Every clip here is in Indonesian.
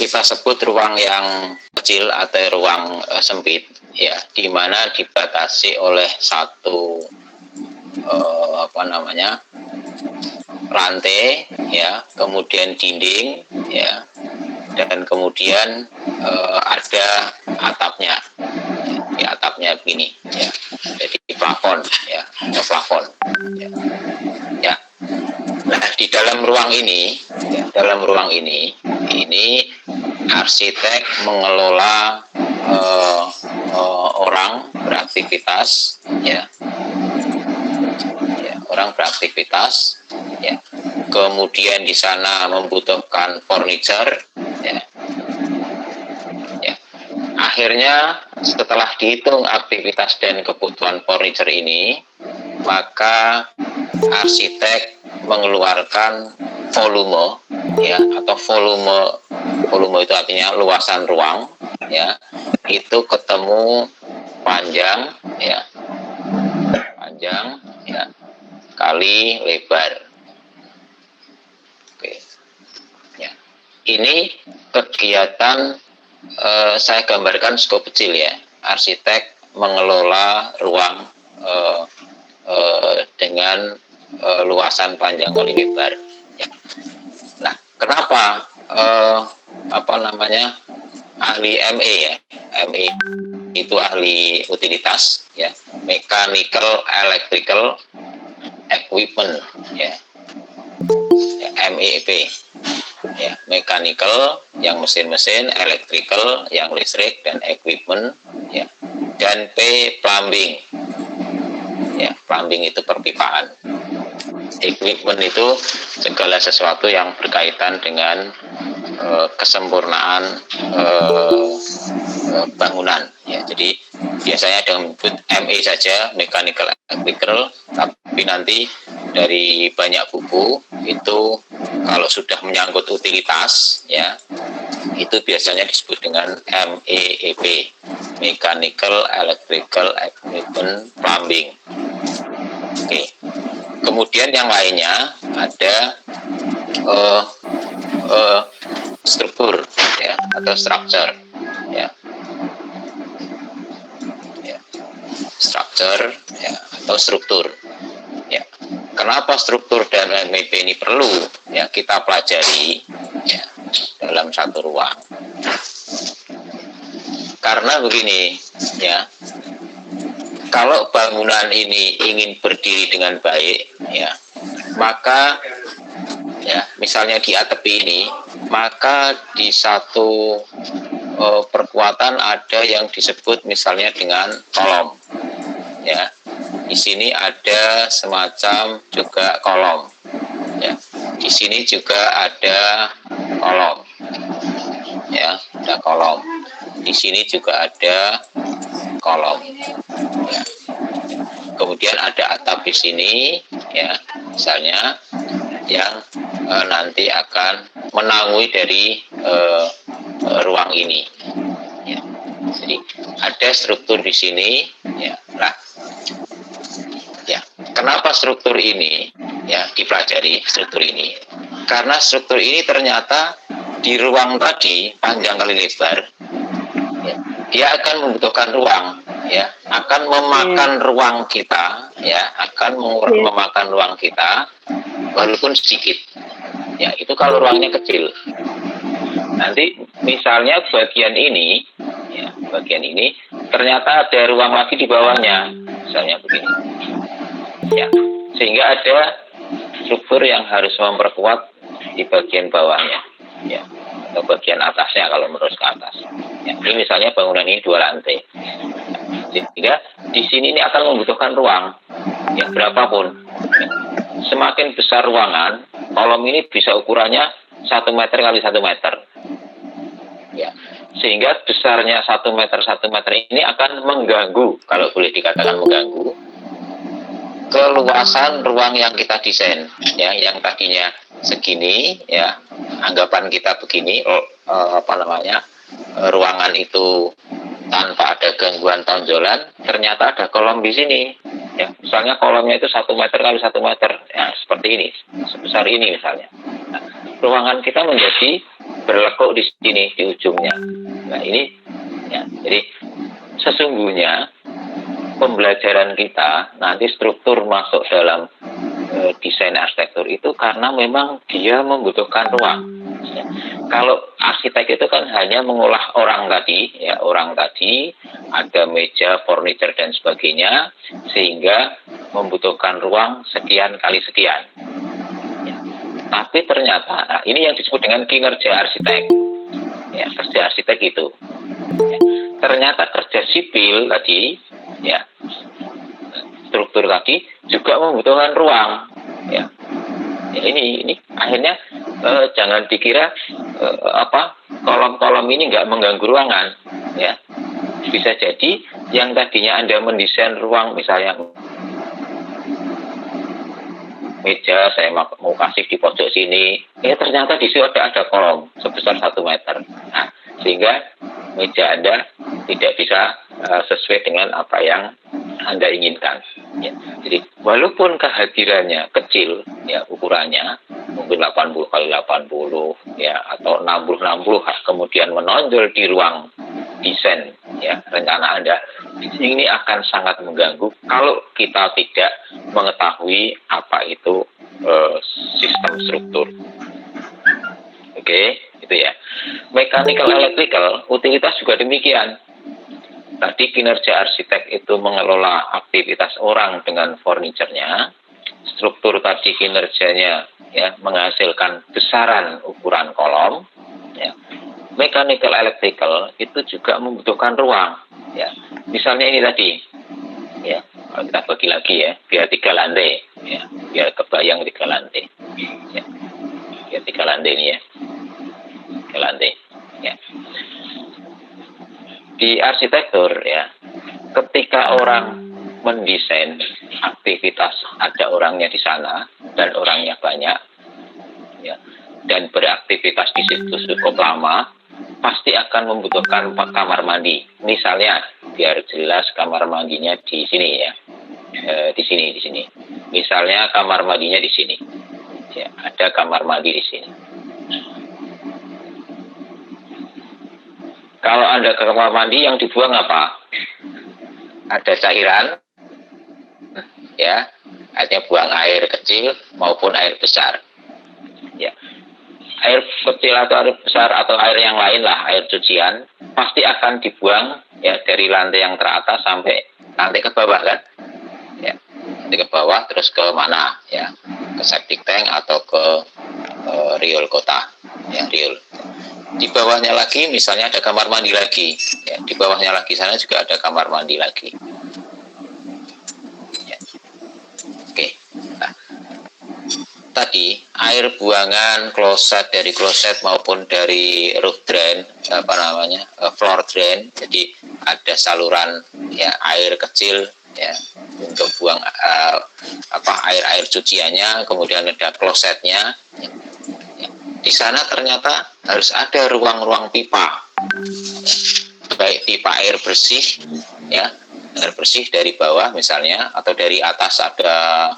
kita sebut ruang yang kecil atau ruang sempit, ya, di mana dibatasi oleh satu lantai, ya, kemudian dinding, ya, dan kemudian ada atapnya, ya, atapnya begini, ya, jadi plafon, ya, ada plafon, ya, ya. Nah, di dalam ruang ini, ya, ini arsitek mengelola orang beraktivitas, ya, orang beraktivitas, ya. Kemudian di sana membutuhkan furniture, ya. Ya. Akhirnya setelah dihitung aktivitas dan kebutuhan furniture ini, maka arsitek mengeluarkan volume, ya, atau volume itu artinya luasan ruang, ya, itu ketemu panjang, ya, kali lebar. Oke, ya, ini kegiatan saya gambarkan skop kecil, ya. Arsitek mengelola ruang dengan luasan panjang kali lebar, ya. Nah, kenapa ahli ME, ya, ME itu ahli utilitas, ya, mechanical electrical equipment, ya, MEEP, ya, mechanical yang mesin-mesin, electrical yang listrik dan equipment, ya, dan P plumbing, ya, plumbing itu perpipaan, equipment itu segala sesuatu yang berkaitan dengan kesempurnaan bangunan, ya. Jadi biasanya dengan menyebut ME saja, mechanical electrical, tapi nanti dari banyak buku itu kalau sudah menyangkut utilitas, ya, itu biasanya disebut dengan MEEP, mechanical electrical equipment plumbing. Oke. Kemudian yang lainnya ada struktur, ya, atau structure, ya, structure, ya, atau struktur, ya. Kenapa struktur dan MEP ini perlu, ya, kita pelajari, ya, dalam satu ruang? Karena begini, ya, kalau bangunan ini ingin berdiri dengan baik, ya, maka, ya, misalnya di atap ini, maka di satu perkuatan ada yang disebut misalnya dengan kolom, ya. Di sini ada semacam juga kolom, ya. Di sini juga ada kolom, ya, ada kolom. Di sini juga ada kolom, ya. Kemudian ada atap di sini, ya, misalnya yang nanti akan menangui dari ruang ini, ya. Jadi ada struktur di sini, ya. Nah, ya, kenapa struktur ini, ya, dipelajari struktur ini? Karena struktur ini ternyata di ruang tadi panjang kali lebar, ya, dia akan membutuhkan ruang, ya, akan memakan ruang kita, ya, akan memakan ruang kita walaupun sedikit, ya. Itu kalau ruangnya kecil. Nanti misalnya bagian ini, ya, bagian ini ternyata ada ruang lagi di bawahnya, misalnya begini, ya, sehingga ada struktur yang harus memperkuat di bagian bawahnya, ya, atau bagian atasnya kalau menurut ke atas, ya. Ini misalnya bangunan ini 2 lantai, sehingga di sini ini akan membutuhkan ruang, ya, berapapun, ya. Semakin besar ruangan, kolom ini bisa ukurannya 1 meter kali 1 meter, ya, sehingga besarnya 1 meter 1 meter ini akan mengganggu, kalau boleh dikatakan mengganggu, keluasan ruang yang kita desain, ya, yang tadinya segini, ya, anggapan kita begini, ruangan itu tanpa ada gangguan tonjolan, ternyata ada kolom di sini, ya, misalnya kolomnya itu 1 meter kali 1 meter, ya, seperti ini, sebesar ini misalnya. Nah, ruangan kita menjadi berlekuk di sini di ujungnya. Nah ini ya, jadi sesungguhnya pembelajaran kita nanti struktur masuk dalam desain arsitektur itu karena memang dia membutuhkan ruang. Ya. Kalau arsitek itu kan hanya mengolah orang tadi, ya orang tadi, ada meja, furniture dan sebagainya, sehingga membutuhkan ruang sekian kali sekian. Ya. Tapi ternyata, nah ini yang disebut dengan kinerja arsitek. Ya, kerja arsitek itu. Ya. Ternyata kerja sipil tadi, ya struktur tadi juga membutuhkan ruang. Ya. Ya, ini akhirnya jangan dikira kolom-kolom ini nggak mengganggu ruangan, ya bisa jadi yang tadinya Anda mendesain ruang misalnya meja saya mau kasih di pojok sini, ternyata di situ ada kolom sebesar 1 meter, nah, sehingga meja Anda tidak bisa sesuai dengan apa yang Anda inginkan. Ya. Jadi walaupun kehadirannya kecil, ya ukurannya mungkin 80 kali 80, ya atau 60 kemudian menonjol di ruang desain, ya rencana Anda, ini akan sangat mengganggu kalau kita tidak mengetahui apa itu sistem struktur. Oke, itu ya. Mechanical electrical utilitas juga demikian. Tadi kinerja arsitek itu mengelola aktivitas orang dengan furniturnya, struktur tadi kinerjanya ya menghasilkan besaran ukuran kolom, ya. Mechanical electrical itu juga membutuhkan ruang, ya. Misalnya ini tadi, ya kalau kita bagi lagi ya, biar 3 lantai, ya, biar kebayang 3 lantai, ya. Biar 3 lantai ini ya, 3 lantai, ya. Di arsitektur ya, ketika orang mendesain aktivitas ada orangnya di sana dan orangnya banyak, ya, dan beraktivitas di situ cukup lama, pasti akan membutuhkan kamar mandi. Misalnya, biar jelas kamar mandinya di sini ya, di sini. Misalnya kamar mandinya di sini, ya, ada kamar mandi di sini. Kalau Anda ke kamar mandi yang dibuang apa? Ada cairan, ya, artinya buang air kecil maupun air besar. Ya, air kecil atau air besar atau air yang lain lah, air cucian, pasti akan dibuang ya dari lantai yang teratas sampai lantai ke bawah kan? Ya, nanti ke bawah terus ke mana? Ya, ke septic tank atau ke riol kota, ya riol. Di bawahnya lagi misalnya ada kamar mandi lagi, ya, di bawahnya lagi sana juga ada kamar mandi lagi. Ya. Oke, nah, tadi air buangan kloset dari kloset maupun dari roof drain, floor drain, jadi ada saluran ya air kecil ya untuk buang air cuciannya, kemudian ada klosetnya. Ya. Di sana ternyata harus ada ruang-ruang pipa, baik pipa air bersih, ya air bersih dari bawah misalnya, atau dari atas ada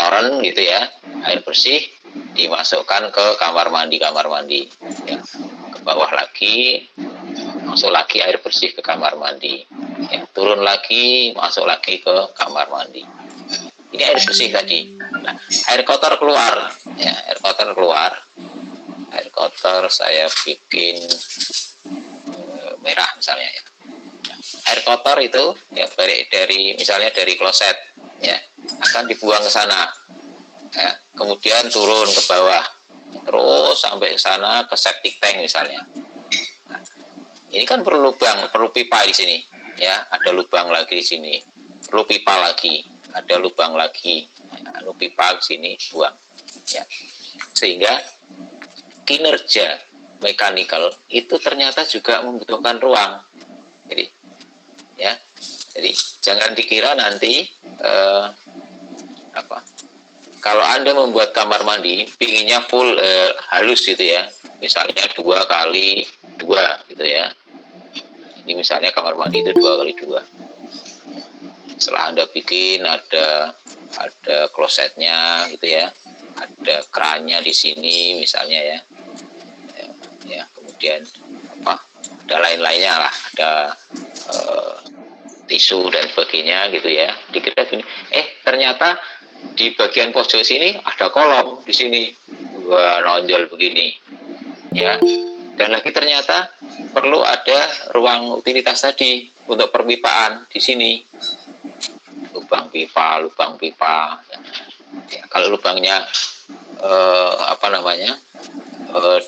toren gitu ya, air bersih dimasukkan ke kamar mandi, ya. Ke bawah lagi, masuk lagi air bersih ke kamar mandi, ya. Turun lagi, masuk lagi ke kamar mandi. Ini air bersih tadi. Nah, air kotor keluar, ya, air kotor saya bikin merah misalnya ya. Nah, air kotor itu ya misalnya dari kloset, ya, akan dibuang ke sana, ya, kemudian turun ke bawah, terus sampai ke sana ke septic tank misalnya. Nah, ini kan perlu pipa di sini, ya, ada lubang lagi di sini, perlu pipa lagi. Ada lubang lagi, lalu pipa di sini buang, ya. Sehingga kinerja mechanical itu ternyata juga membutuhkan ruang. Jadi jangan dikira nanti kalau Anda membuat kamar mandi pinginnya full halus gitu ya, misalnya 2 kali 2 gitu ya. Ini misalnya kamar mandi itu 2 kali 2. Setelah Anda bikin ada klosetnya gitu ya, ada kerannya di sini misalnya ya, kemudian ada lain-lainnya lah, ada tisu dan sebagainya gitu ya. Dikira gini, ternyata di bagian pojok sini ada kolom di sini, wah nonjol begini ya. Dan lagi ternyata perlu ada ruang utilitas tadi untuk perpipaan di sini, lubang pipa ya. Kalau lubangnya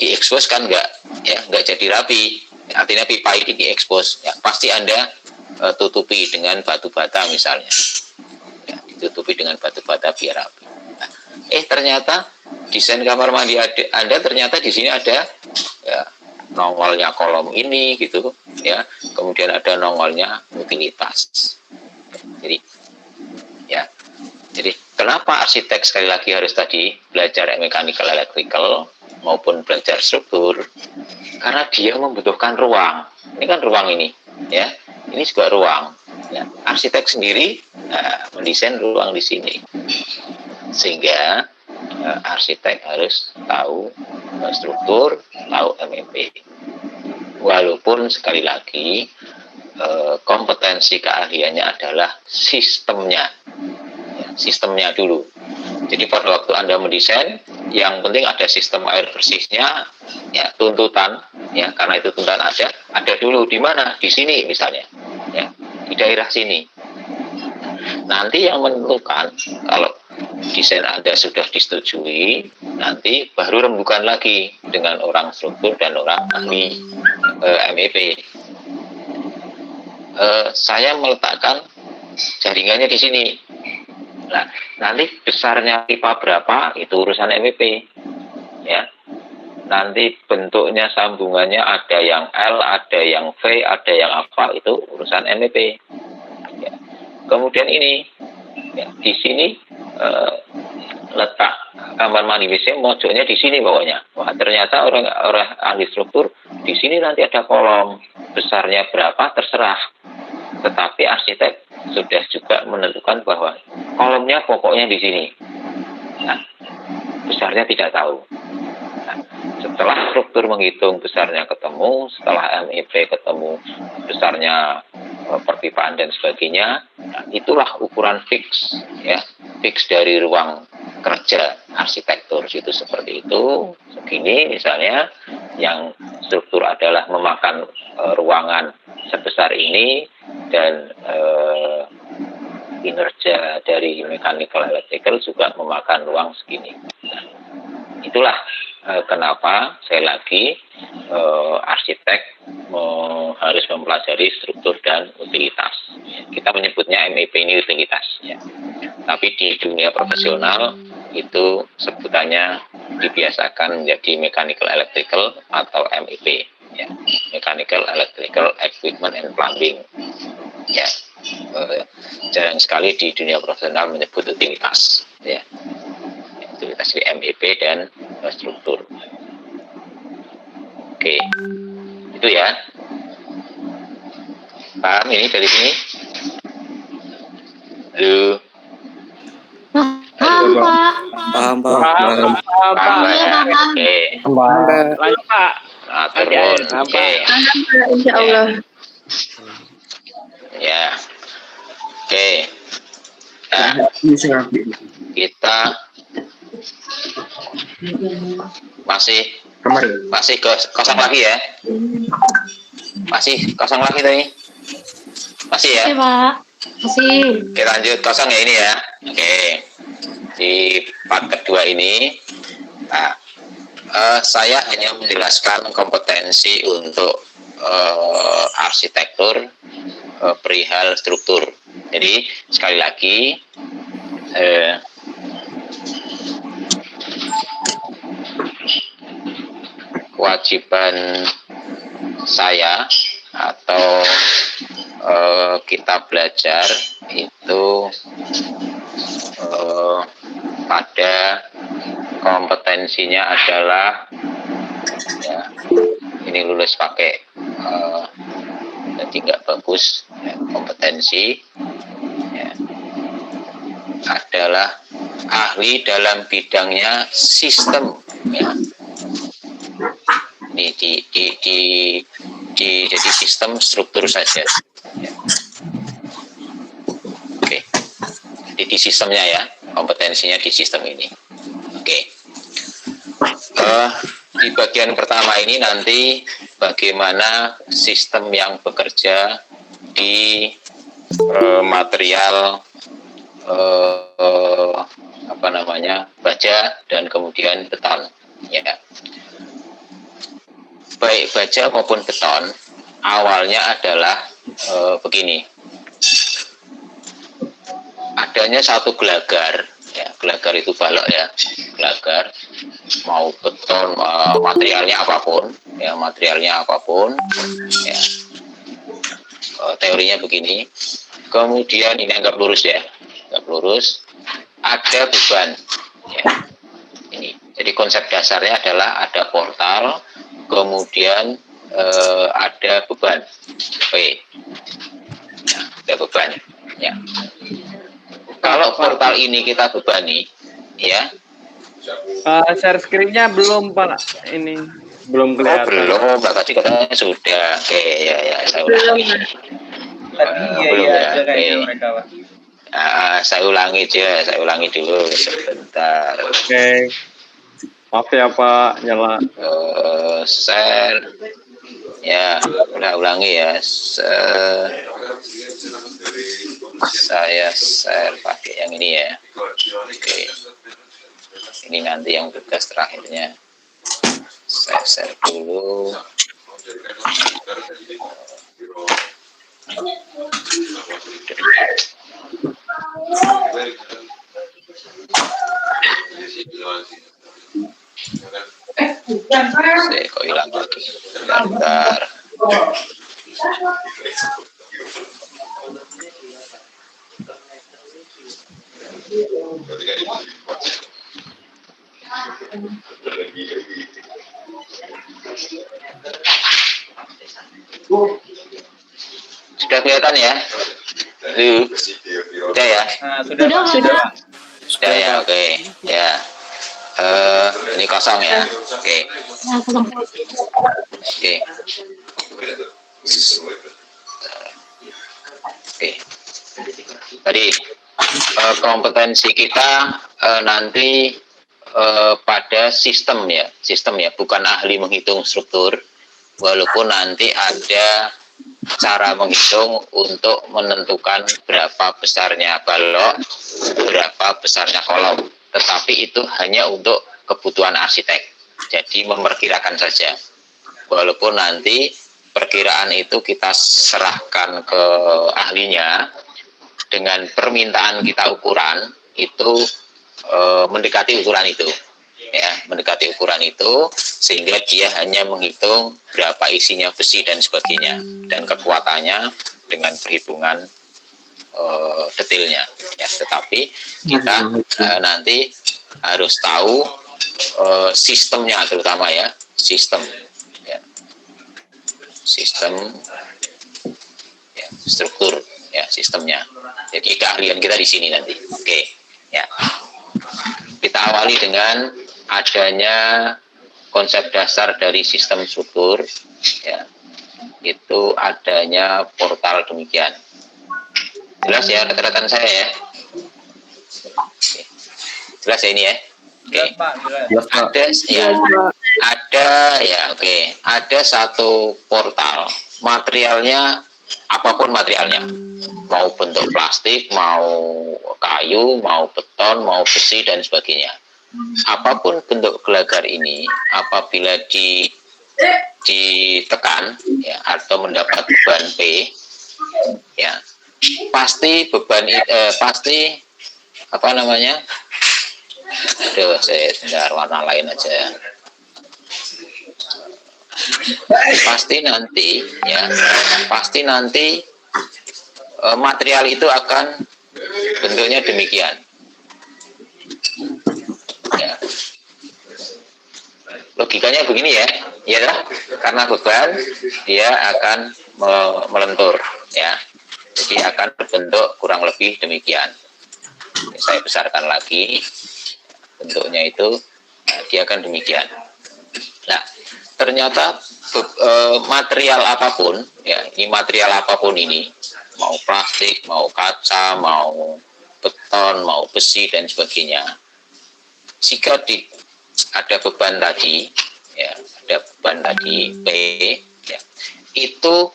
diekspos kan nggak jadi rapi, artinya pipa ini diekspos ya, pasti Anda tutupi dengan batu bata misalnya ya, ditutupi dengan batu bata biar rapi. Ternyata desain kamar mandi Anda ternyata di sini ada ya, nongolnya kolom ini gitu ya, kemudian ada nongolnya utilitas. Jadi kenapa arsitek sekali lagi harus tadi belajar mechanical electrical maupun belajar struktur? Karena dia membutuhkan ruang. Ini kan ruang ini ya, ini juga ruang ya. Arsitek sendiri mendesain ruang di sini, sehingga arsitek harus tahu struktur, tahu MEP. Walaupun sekali lagi kompetensi keahliannya adalah sistemnya dulu. Jadi pada waktu Anda mendesain, yang penting ada sistem air bersihnya ya, tuntutan ya, karena itu tuntutan ada dulu di mana, di sini misalnya ya, di daerah sini. Nanti yang menentukan kalau desain Anda sudah disetujui, nanti baru rembukan lagi dengan orang struktur dan orang ahli MEP. Saya meletakkan jaringannya di sini. Nah, nanti besarnya pipa berapa itu urusan MEP ya. Nanti bentuknya sambungannya ada yang L, ada yang V, ada yang apa, itu urusan MEP ya. Kemudian ini ya, di sini letak kamar mandi WC mojoknya di sini pokoknya. Wah, ternyata orang ahli struktur di sini nanti ada kolom, besarnya berapa terserah. Tetapi arsitek sudah juga menentukan bahwa kolomnya pokoknya di sini. Nah, besarnya tidak tahu. Nah, setelah struktur menghitung besarnya ketemu, setelah MEP ketemu besarnya perpipaan dan sebagainya, nah, itulah ukuran fix ya, fix dari ruang kerja arsitektur itu seperti itu. Segini misalnya, yang struktur adalah memakan ruangan sebesar ini, dan kinerja dari mechanical electrical juga memakan ruang segini. Nah, itulah kenapa saya lagi arsitek harus mempelajari struktur dan utilitas. Kita menyebutnya MEP ini utilitas ya. Tapi di dunia profesional itu sebutannya dibiasakan menjadi mechanical electrical atau MEP ya. Mechanical electrical equipment and plumbing ya. Jarang sekali di dunia profesional menyebut utilitas ya. Utilitas di MEP dan struktur. Oke, itu ya. Paham ini dari sini? Halo. Paham, Pak. Paham. Paham ya? Oke. Lanjut, Pak. Nah, turun. Oke. Insya Allah. Ya. Oke. Nah, kita masih kosong lagi ya? Masih kosong lagi tadi? Masih ya? Masih, Pak. Masih. Oke, lanjut kosong ya ini ya. Oke. Di part kedua ini, nah, saya hanya menjelaskan kompetensi untuk arsitektur perihal struktur. Jadi sekali lagi kewajiban saya atau kita belajar itu pada kompetensinya adalah ya, ini lulus pakai jadi nggak bagus ya, kompetensi ya, adalah ahli dalam bidangnya sistem ya. Ini di jadi sistem struktur saja. Ya. Oke. Jadi di sistemnya ya, kompetensinya di sistem ini. Oke. Di bagian pertama ini nanti bagaimana sistem yang bekerja di material baja dan kemudian beton, ya. Baik baja maupun beton awalnya adalah begini, adanya satu gelagar, ya, gelagar itu balok ya, gelagar, mau beton, materialnya apapun, ya, ya. Teorinya begini, kemudian ini anggap lurus ya, ada beban, ya. Ini, jadi konsep dasarnya adalah ada portal, kemudian ada beban, ya, ada beban, ya. Kalau portal ini kita bebani, ya. Share screen-nya belum, Pak. Ini belum kelihatan. Belum, Pak. Tadi katanya sudah. Oke, ya, saya ulangi. Tadi aja kayaknya mereka, Pak. Saya ulangi dulu sebentar. Oke. Maaf ya, Pak. Nyala. Share. Ya, ulangi ya. Saya share pakai yang ini ya. Oke. Ini nanti yang tugas terakhirnya. Saya share dulu. Saya kok hilang lagi. Bentar. Sudah kelihatan ya? Sudah ya? Sudah ya, oke. Ya. Ini kosong ya. Oke. Oke. Oke. Tadi kompetensi kita nanti pada sistem ya, bukan ahli menghitung struktur, walaupun nanti ada cara menghitung untuk menentukan berapa besarnya balok, berapa besarnya kolom, tetapi itu hanya untuk kebutuhan arsitek, jadi memperkirakan saja, walaupun nanti perkiraan itu kita serahkan ke ahlinya dengan permintaan kita ukuran itu mendekati ukuran itu, ya, sehingga dia hanya menghitung berapa isinya besi dan sebagainya dan kekuatannya dengan perhitungan detailnya, ya. Tetapi kita nanti harus tahu sistemnya, terutama ya, sistem ya, struktur ya, sistemnya. Jadi keahlian kita di sini nanti. Oke, ya. Kita awali dengan adanya konsep dasar dari sistem struktur, ya. Itu adanya portal demikian. Jelas ya catatan saya ya? Oke. Jelas ya ini ya? Oke. Ada satu portal, materialnya apapun materialnya, mau bentuk plastik, mau kayu, mau beton, mau besi dan sebagainya. Apapun bentuk gelagar ini, apabila ditekan ya, atau mendapat beban P, ya, pasti beban pasti apa namanya? Aduh, saya sebentar warna lain aja. Pasti nanti material itu akan bentuknya demikian, ya. Logikanya begini ya, karena beban dia akan melentur, ya, jadi akan berbentuk kurang lebih demikian. Saya besarkan lagi bentuknya itu, dia akan demikian. Nah, ternyata material apapun, ya, ini material apapun ini, mau plastik, mau kaca, mau beton, mau besi dan sebagainya. Jika ada beban tadi, ya, ada beban tadi P, ya, itu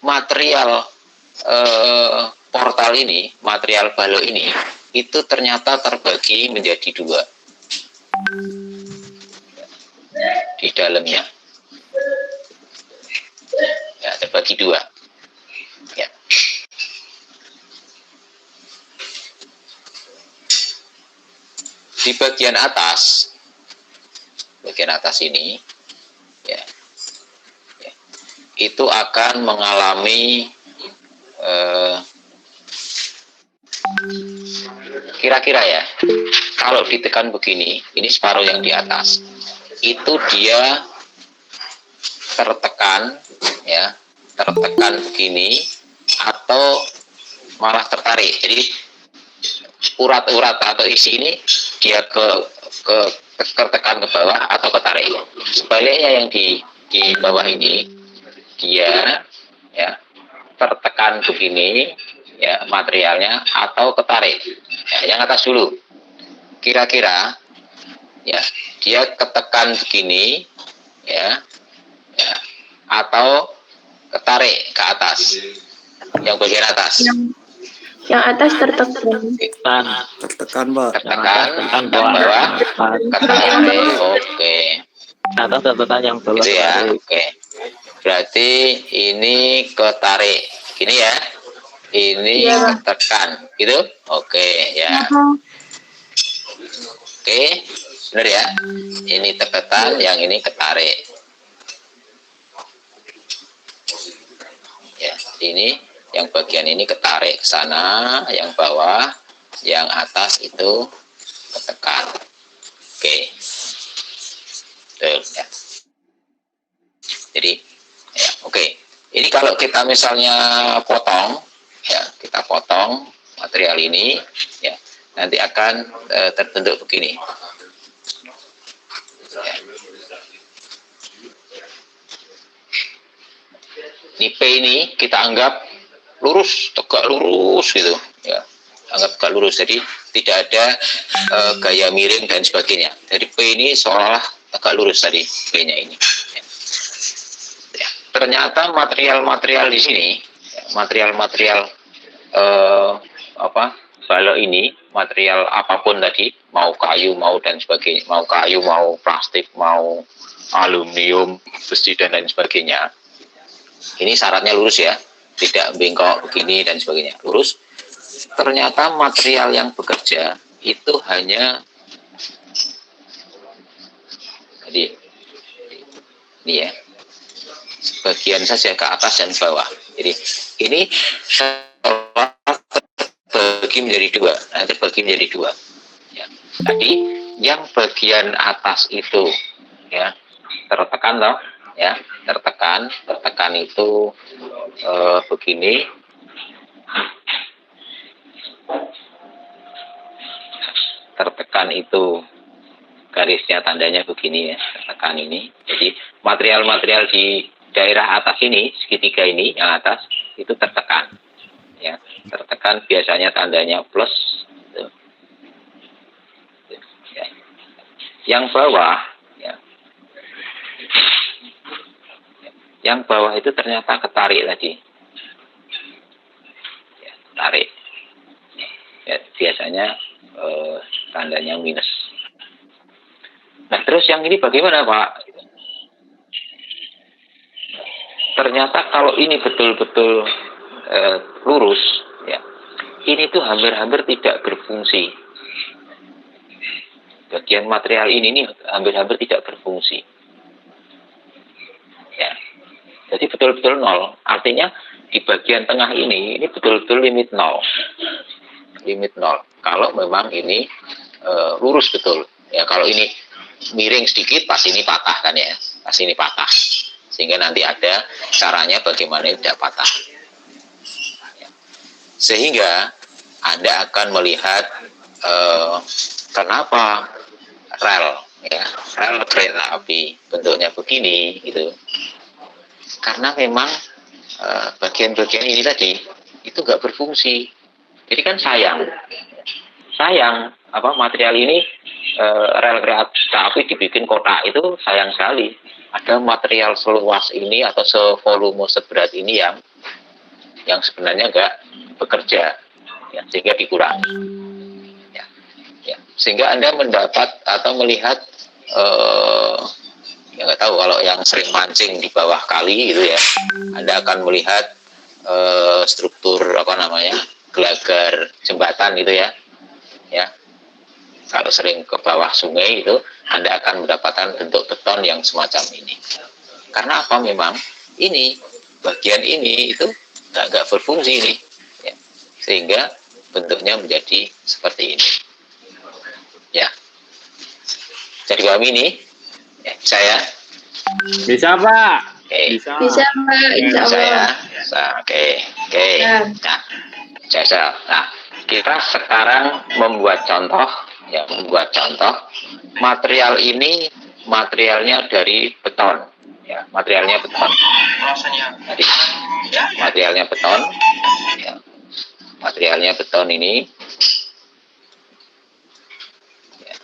material portal ini, material balok ini, itu ternyata terbagi menjadi dua di dalamnya. Ya, terbagi dua. Ya. Di bagian atas ini, ya, ya, itu akan mengalami kira-kira ya, kalau ditekan begini, ini separuh yang di atas, itu dia tertekan, ya, tertekan begini atau malah tertarik. Jadi urat-urat atau isi ini dia tertekan ke bawah atau ketarik. Sebaliknya yang di bawah ini dia, ya, tertekan begini, ya, materialnya atau ketarik. Ya, yang atas dulu. Kira-kira, ya, dia ketekan begini, ya, ya, atau ketarik ke atas. Yang bagian atas. Yang atas tertekan. Tertekan, Pak. Tertekan, yang bawah ketarik. Oke. Atas tertekan, yang bawah Gitu ya. ketarik. Oke. Berarti ini ketarik. Gini ya. Ini Iya. ketekan. Gitu? Oke, ya. Oke. Benar ya? Ini tertekan, yang ini ketarik. Ya, ini yang bagian ini ketarik ke sana, yang bawah, yang atas itu ketekan. Oke. Betul, ya. Jadi, ya, oke. Ini kalau kita misalnya potong, ya, kita potong material ini, ya, nanti akan terbentuk begini. Ya. Ini P ini kita anggap lurus, tegak lurus gitu, ya, anggap tegak lurus. Jadi tidak ada gaya miring dan sebagainya. Jadi P ini seolah tegak lurus tadi P-nya ini. Ya. Ya. Ternyata material-material di sini, ya, material-material balok ini, material apapun tadi, mau kayu, mau dan sebagainya, mau kayu, mau plastik, mau aluminium, besi dan lain sebagainya. Ini syaratnya lurus ya, tidak bengkok begini dan sebagainya, lurus. Ternyata material yang bekerja itu hanya jadi ini ya, sebagian saja ke atas dan bawah. Jadi ini terbagi menjadi dua, nanti terbagi menjadi dua. Ya. Tadi yang bagian atas itu, ya, tertekan loh, ya, tertekan itu begini. Tertekan itu garisnya tandanya begini ya, tertekan ini. Jadi material-material di daerah atas ini, segitiga ini yang atas itu tertekan. Ya, tertekan biasanya tandanya plus. Ya. Yang bawah, ya. Yang bawah itu ternyata ketarik tadi. Ya, tarik. Ya, biasanya tandanya minus. Nah, terus yang ini bagaimana, Pak? Ternyata kalau ini betul-betul lurus, ya, ini tuh hampir-hampir tidak berfungsi. Bagian material ini hampir-hampir tidak berfungsi. Ya, jadi betul-betul nol. Artinya di bagian tengah ini betul-betul limit nol. Limit nol. Kalau memang ini lurus betul. Ya, kalau ini miring sedikit, pas ini patah kan ya. Pas ini patah. Sehingga nanti ada caranya bagaimana tidak patah. Ya. Sehingga Anda akan melihat kenapa rel ya rel kereta api bentuknya begini gitu, karena memang bagian-bagian ini tadi itu nggak berfungsi. Jadi kan sayang apa material ini, rel kereta api dibikin kotak itu sayang sekali. Ada material seluas ini atau sevolume seberat ini yang sebenarnya nggak bekerja, ya, sehingga dikurangi. Ya, sehingga Anda mendapat atau melihat, ya nggak tahu, kalau yang sering mancing di bawah kali gitu ya, Anda akan melihat struktur apa namanya, gelagar jembatan gitu ya. Kalau sering ke bawah sungai itu, Anda akan mendapatkan bentuk beton yang semacam ini. Karena apa? Memang ini bagian ini itu nggak berfungsi ini, ya. Sehingga bentuknya menjadi seperti ini. Ya, jadi pahami ini, ya, saya. Bisa, Pak. Oke. Bisa. Bisa, Pak. Insya Saya. Allah. Oke. Ya. Nah, jajal. Nah, kita sekarang membuat contoh. Ya, membuat contoh. Material ini materialnya dari beton. Ya, materialnya beton. Jadi, materialnya beton. Ya, materialnya beton ini. Ya.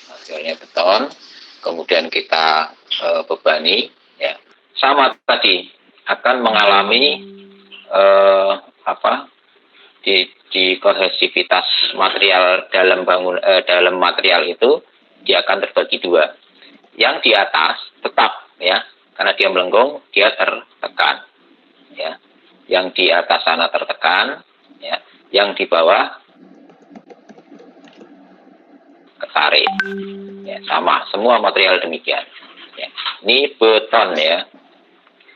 Materialnya beton. Kemudian kita bebani. Ya, sama tadi akan mengalami di kohesivitas material dalam material itu, dia akan terbagi dua. Yang di atas tetap, ya, karena dia melengkung, dia tertekan, ya. Yang di atas sana tertekan, ya. Yang di bawah ketarik, ya, sama, semua material demikian, ya. Ini beton, ya,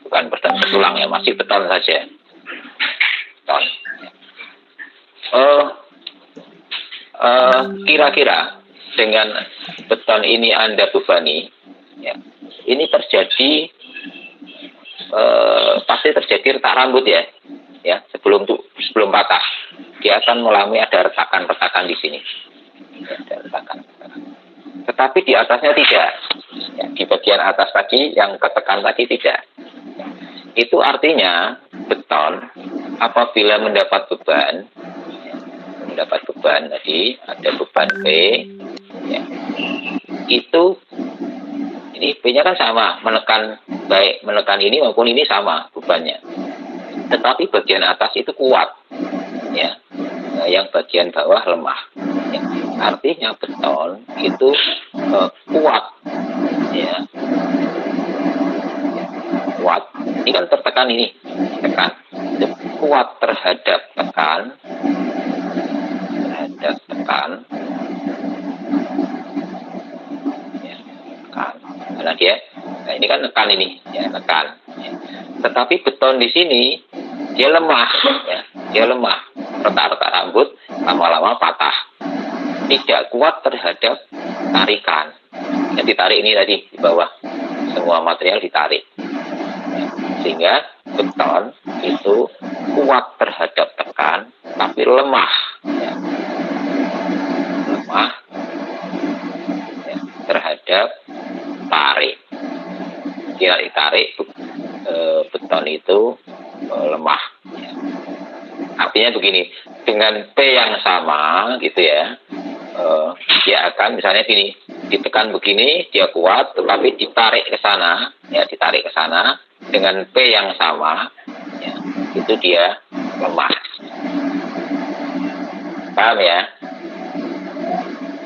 bukan beton tulang, ya, masih beton saja, beton. Kira-kira dengan beton ini Anda bebani, ya, ini terjadi, pasti terjadi retak rambut, ya, sebelum patah, dia akan mengalami ada retakan-retakan di sini, ya, ada retakan. Tetapi di atasnya tidak, ya, di bagian atas tadi yang ketekan tadi tidak. Itu artinya beton apabila mendapat beban tadi, ada beban P, ya, itu ini P-nya kan sama, baik menekan ini maupun ini sama bebannya, tetapi bagian atas itu kuat, ya, yang bagian bawah lemah, ya. Artinya beton itu kuat, ya, kuat. Ini kan tertekan, ini tekan, itu kuat terhadap tekan, ya, tekan, karena dia, nah ini kan tekan ini, ya, tekan, ya. Tetapi beton di sini dia lemah, ya, dia lemah, retak-retak rambut lama-lama patah, tidak kuat terhadap tarikan. Yang ditarik ini tadi di bawah, semua material ditarik, ya. Sehingga beton itu kuat terhadap tekan tapi lemah, ya. Lemah, ya, terhadap tarik. Tidak ditarik, beton itu lemah, ya. Artinya begini, dengan P yang sama gitu ya, dia akan misalnya gini, ditekan begini dia kuat, tetapi ditarik ke sana, ya, ditarik ke sana dengan P yang sama, ya, itu dia lemah. Paham, ya?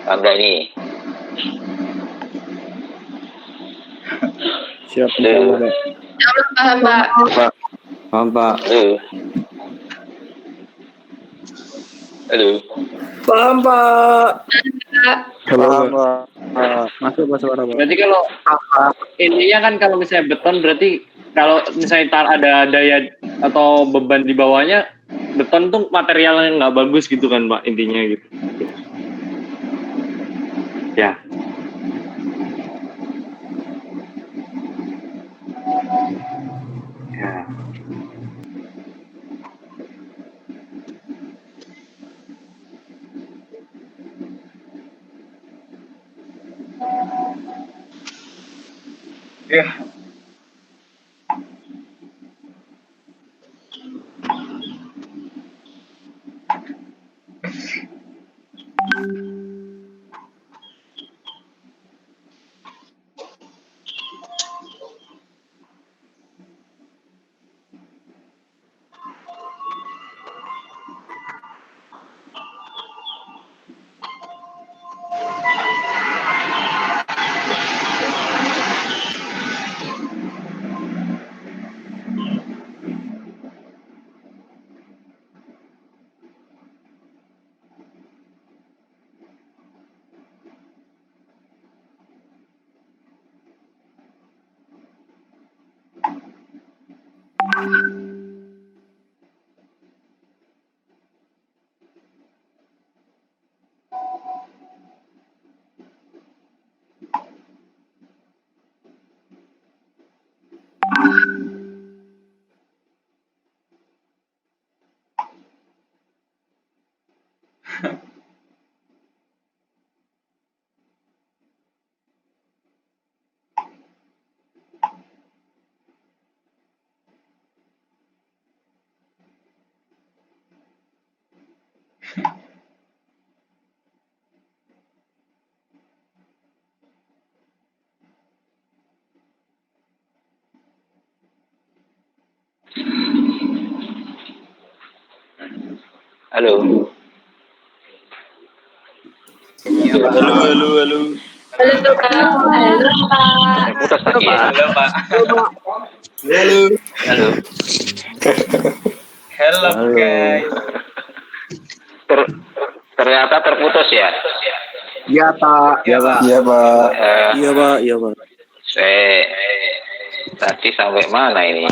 Paham gak ini? Siap, Halo. Paham, Pak. Paham, Pak. Halo. Paham, Pak. Paham, Pak. Pak. Masuk, Pak, suara, Pak. Berarti kalau intinya kan kalau misalnya beton, berarti kalau misalnya ada daya atau beban di bawahnya, beton tuh material yang nggak bagus gitu kan, Pak, intinya gitu. Ya. Ya. Halo. Halo, Pak. Putus lagi ya. Halo. Halo guys. Ternyata terputus ya. Iya Pak. Iya Pak. Iya Pak. Iya Pak. Iya Pak. Tadi sampai mana ini?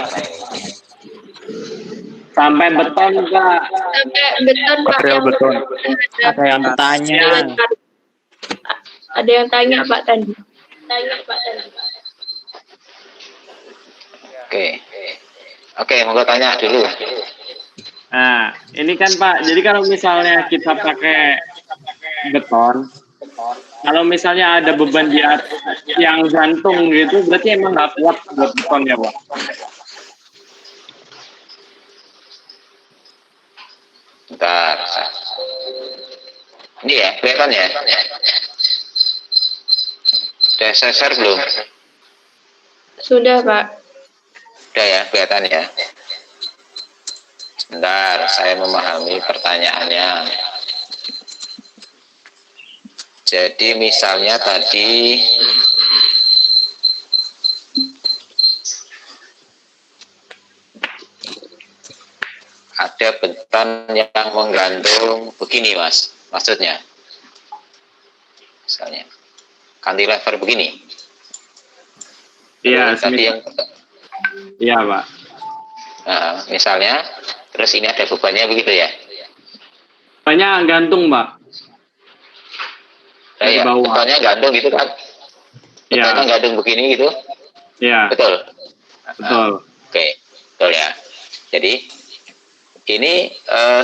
Sampai beton, Pak. Sampai beton, Pak. Material beton. Ada yang tanya. Ada yang tanya, Pak, tadi. Oke, mau tanya dulu. Nah, ini kan Pak, jadi kalau misalnya kita pakai beton, kalau misalnya ada beban di atas yang gantung gitu, berarti emang nggak kuat buat beton ya, Pak? Bentar. Ini ya, kelihatan ya? Udah share belum? Sudah, Pak. Udah ya, kelihatan ya? Sebentar, saya memahami pertanyaannya. Jadi misalnya tadi ada beton yang menggantung begini, Mas, maksudnya. Misalnya cantilever begini. Iya, tadi yang iya, Pak. nah, misalnya terus ini ada bebannya begitu ya. Banyak gantung, Pak. Dari bawah. Betonnya gantung gitu kan. Iya. Betonnya gantung begini gitu. Iya. Betul. Betul. Oke, betul ya. Jadi ini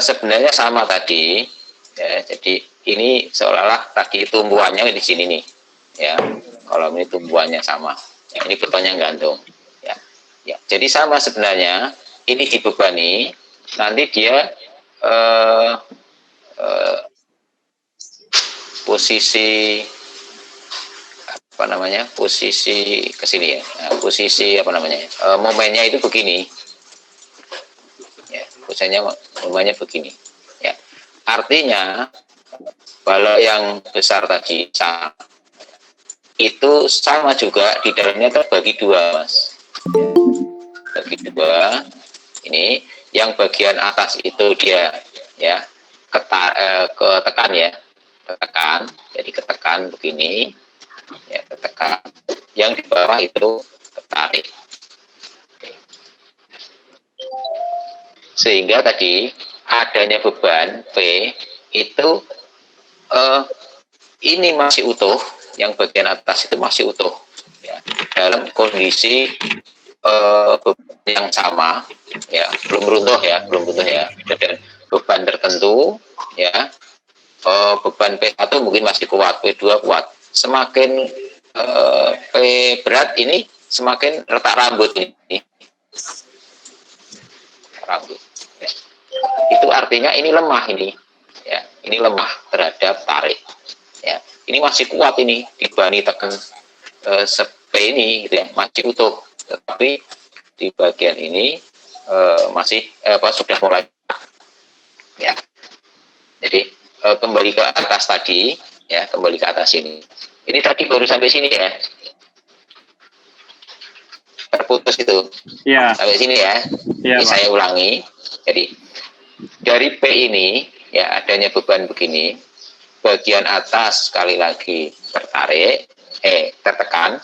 sebenarnya sama tadi ya. Jadi ini seolah-olah tadi tumbuhannya di sini nih ya. Kalau ini tumbuhannya sama ya, ini betonnya gantung ya. Ya, jadi sama sebenarnya. Ini dibebani, nanti dia posisi apa namanya, posisi ke sini ya. Nah, posisi apa namanya, momennya itu begini ya, momennya begini ya. Artinya kalau yang besar tadi itu sama juga di dalamnya terbagi dua, Mas. Bagi dua. Ini yang bagian atas itu dia ya ketekan ya, ketekan, jadi ketekan begini ya, ketekan. Yang di bawah itu ketarik. Sehingga tadi adanya beban P itu ini masih utuh, yang bagian atas itu masih utuh ya, dalam kondisi beban yang sama ya, belum runtuh ya, dan beban tertentu ya. Beban P1 mungkin masih kuat, P2 kuat. Semakin P berat ini semakin retak rambut ini. Rambut. Ya. Itu artinya ini lemah ini. Ya, ini lemah terhadap tarik. Ya, ini masih kuat ini dibanding tekan P ini gitu ya, masih utuh. Tetapi di bagian ini masih sudah mulai. Ya. Jadi kembali ke atas tadi, ya, kembali ke atas ini. Ini tadi baru sampai sini ya. Terputus itu. Ya. Sampai sini ya. Ya, Ini saya ulangi. Jadi dari P ini ya adanya beban begini. Bagian atas sekali lagi tertekan,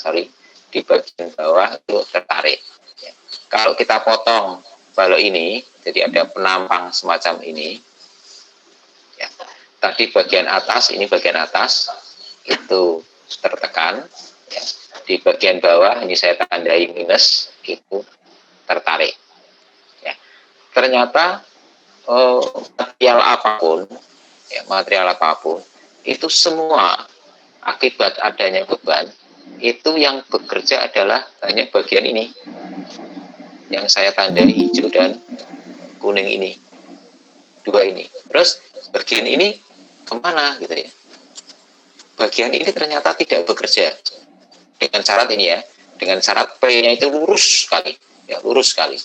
di bagian bawah itu tertarik. Ya. Kalau kita potong balok ini, jadi ada penampang semacam ini. Ya. Tadi bagian atas, ini bagian atas itu tertekan, ya. Di bagian bawah ini saya tandai minus, itu tertarik. Ya. Ternyata material apapun itu semua akibat adanya beban itu yang bekerja adalah hanya bagian ini yang saya tandai hijau dan kuning ini, dua ini. Terus bagian ini kemana gitu ya? Bagian ini ternyata tidak bekerja dengan syarat ini ya, dengan syarat P-nya itu lurus sekali, ya, lurus sekali,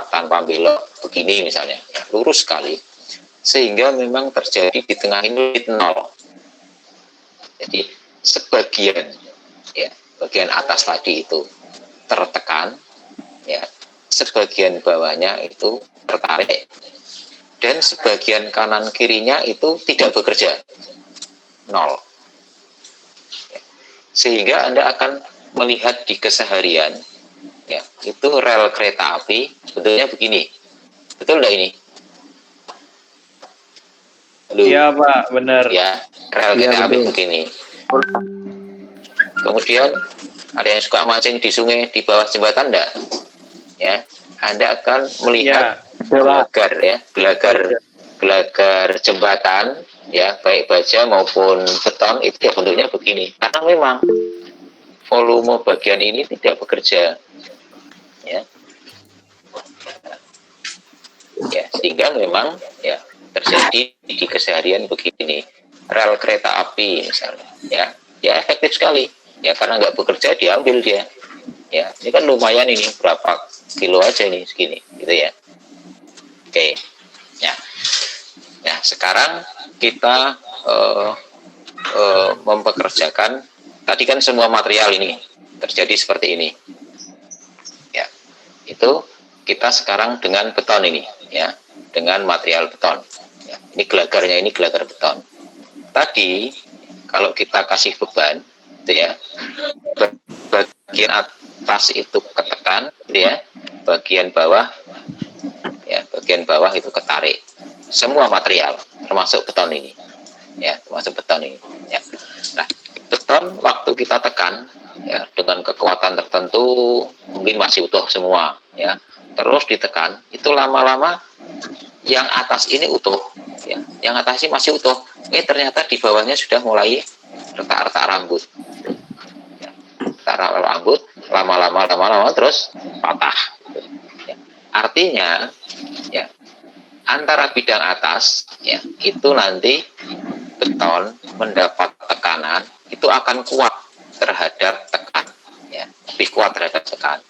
tanpa belok begini misalnya, ya, lurus sekali, sehingga memang terjadi di tengah ini nol. Jadi sebagian, ya, bagian atas tadi itu tertekan, ya, sebagian bawahnya itu tertarik, dan sebagian kanan kirinya itu tidak bekerja, nol. Ya. Sehingga Anda akan melihat di keseharian, ya, itu rel kereta api bentuknya begini, betul nggak ini? Iya Pak, benar. Ya, rel kereta api begini. Kemudian ada yang suka mancing di sungai di bawah jembatan enggak? Ya, Anda akan melihat gelagar jembatan, ya, baik baja maupun beton itu ya bentuknya begini. Karena memang volume bagian ini tidak bekerja, ya, ya, sehingga memang ya terjadi di keseharian begini. Rel kereta api misalnya, ya efektif sekali, ya, karena nggak bekerja diambil dia, ya, ini kan lumayan ini berapa kilo aja ini segini, gitu ya. Oke, ya, nah sekarang kita mempekerjakan tadi kan semua material ini terjadi seperti ini, ya, itu kita sekarang dengan beton ini, ya, dengan material beton, ya, ini gelagarnya, ini gelagar beton. Tadi kalau kita kasih beban, gitu ya, bagian atas itu ketekan, gitu ya, bagian bawah itu ketarik. Semua material, termasuk beton ini, ya, termasuk beton ini. Ya. Nah, beton waktu kita tekan, ya, dengan kekuatan tertentu, mungkin masih utuh semua, ya, terus ditekan, itu lama-lama yang atas ini utuh, ya, yang atas ini masih utuh. Ternyata di bawahnya sudah mulai retak-retak rambut, ya, retak rambut, lama-lama terus patah. Ya. Artinya, ya, antara bidang atas, ya, itu nanti beton mendapat tekanan itu akan kuat terhadap tekan, ya, lebih kuat terhadap tekan.